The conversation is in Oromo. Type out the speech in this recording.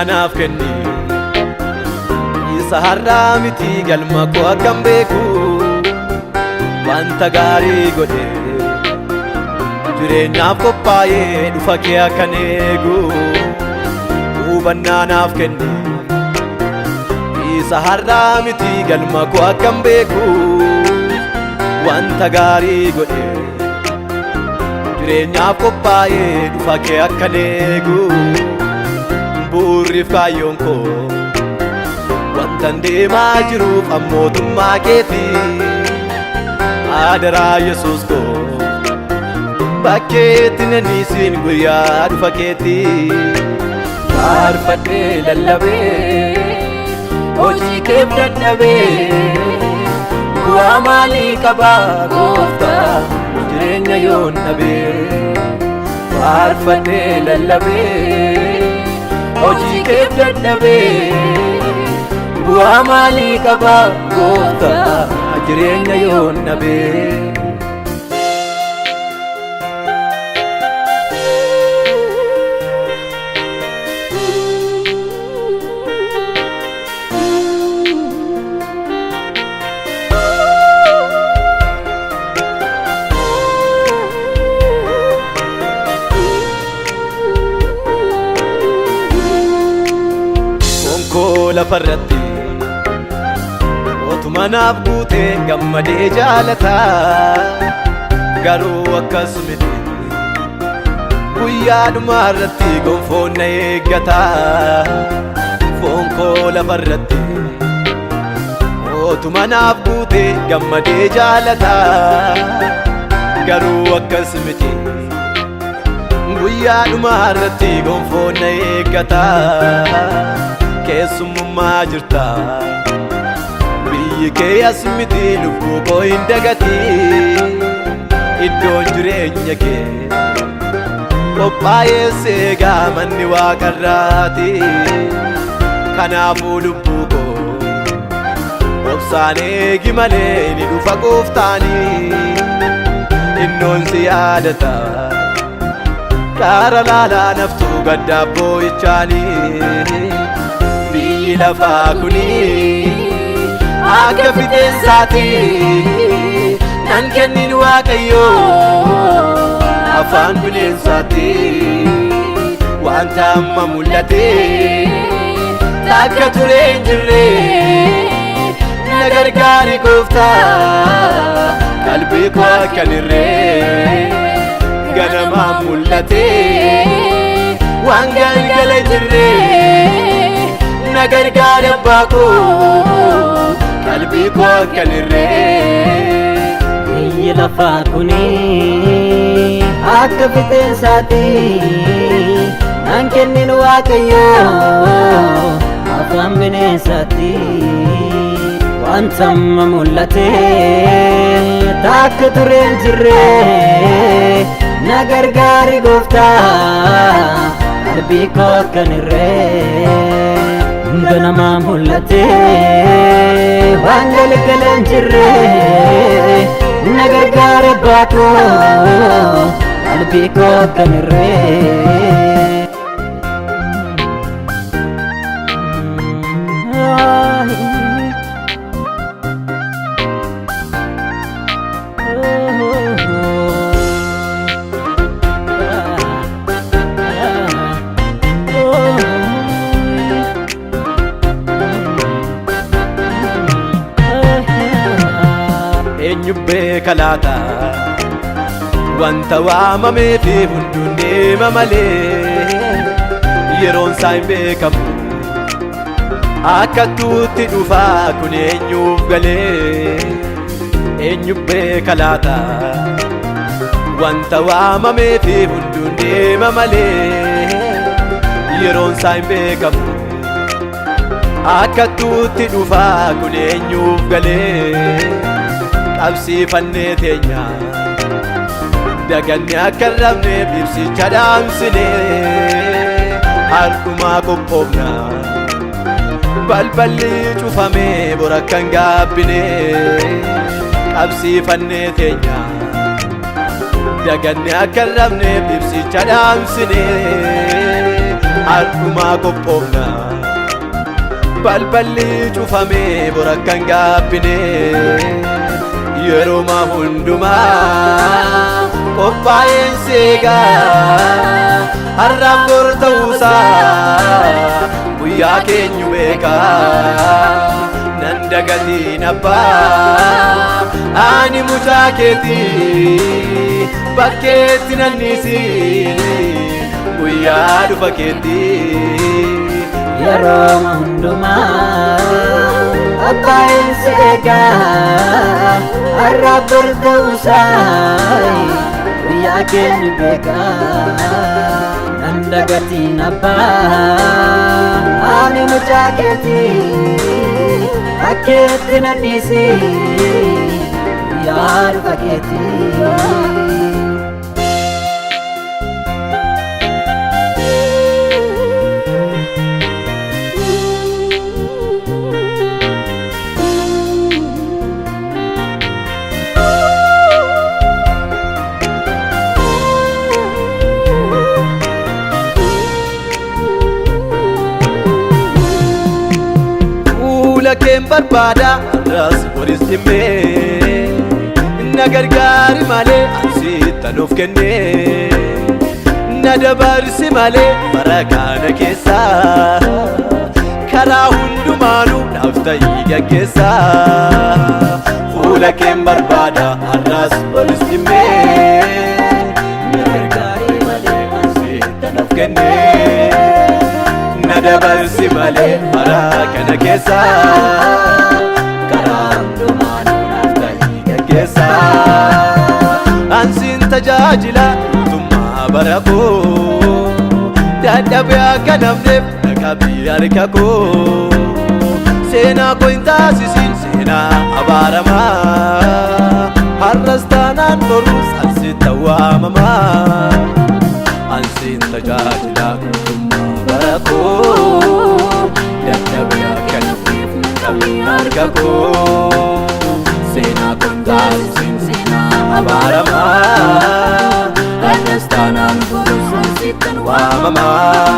Naaf kenni isa har'aa miti galma koo akkam beeku wanta gaarii godhe jireenyaaf qophaa'ee dhufa kee akkan eegu hubannaa naaf kenni isa har'aa miti galma koo akkam beeku wanta gaarii godhe jireenyaaf qophaa'ee dhufa kee akkan eegu Burriif kaayyoon koo wantan deemaa jiruuf ammootummaa keetii adaraa Yesuus koo bakkeetti nanniisiin guyyaa dhufa keetii faarfadhee lallabee hojii keef dadhabee bu'aa maalii qabaa gooftaa jireenya yoon dhabee faarfadhee lallabee hojii keef dadhabee bu'aa maalii qabaa gooftaa jireenya yoon dhabee lafarratti otuma naaf guutee gammadee jaalataa garuu akkas miti guyyaadhuma irratti gonfoon na eeggataa foon koo lafarratti otuma naaf guutee gammadee jaalataa garuu akkas miti guyyaadhuma irratti gonfoon na eeggataa keessummaa jirta biyyi kee as miti lubbuu koo hin dagati iddoon jireenya kee qophaa'ee seegaa manni waaqarraati kanaafuu lubbuu koo obsaan eegi malee ni dhufa gooftaanii innoon si yaadata kaara laalaa naftuu gaddaabboo ichaanii biyyi lafaa kuni akka fixeensaati nan kennin waaqayyoo afaan bineensaati wanta amma mul'ate akka ture hin jirre na gargaari gooftaa qalbii koo akkan irree ganamaan mul'ate waan galgala jirre na gargaari abbaa koo qalbii koo akkan irree biyyi lafaa kuni akka fixeensaati nan kennin waaqayyoo afaan bineensaati wanta amma mul'ate akka ture hin jirre na gargaari gooftaa qalbii koo akkan irree ganamaa mul'ate waan galgala hin jirre na gargaari abbaa koo qalbii koo akkan irree beeka laata wanta waamameefi hunduun deema malee yeroon isaa hin beekamu akkattuutti dhufaa kun eenyuuf galee eenyu beeka laata wanta waamameefi hunduun deema malee yeroon isaa hin beekamu akkattuutti dhufaa kun eenyuuf galee qabsiifannee teenya daganne akka hin rabneef ibsicha dhaamsinee harkumaa qophoofna balballi cufamee bor akka hin gaabbine qabsiifannee teenya daganne akka hin rabneef ibsicha dhaamsinee harkumaa qophoofna balballi cufamee bor akka hin gaabbine yeroo hundumaa qophaa'een seegaa har'aaf bor ta'uusaa guyyaa keenyu beekaa nan dagatiin abbaa ani mucaa keetii bakkeetti nan dhiisiin guyyaa dhufa keetii yeroo hundumaa qophaa'een seegaa har'aaf bor ta'uusaa guyyaa keenyu beekaa nan dagatiin abbaa ani mucaa keetii bakkeetti nan dhiisiin guyyaa dhufa keetii. Keen barbaada ras boris himmee na gargaari malee ansittan of kennee na dabarsi malee bara kana keessa karaa hundumaanuu naaf ta'ii gaggeessa fuula keen barbaada ras boris himmee na gargaari malee ansittan of kennee na dabarsi malee bara kana keessa karaa hundumaanuu naaf ta'ii gaggeessa ansiin tajaajila mootummaa bara koo dadhabee akka namneef naqabii harka koo seenaa koo hin taasisiin seenaa abaaramaa har'as taanaan borus ansitti waamamaa ansiin tajaajila mootummaa bara koo dadhabee akka namneef naqabii harka koo seenaa koo hin taasisiin seenaa abaaramaa har'as taanaan borus ansitti waamamaa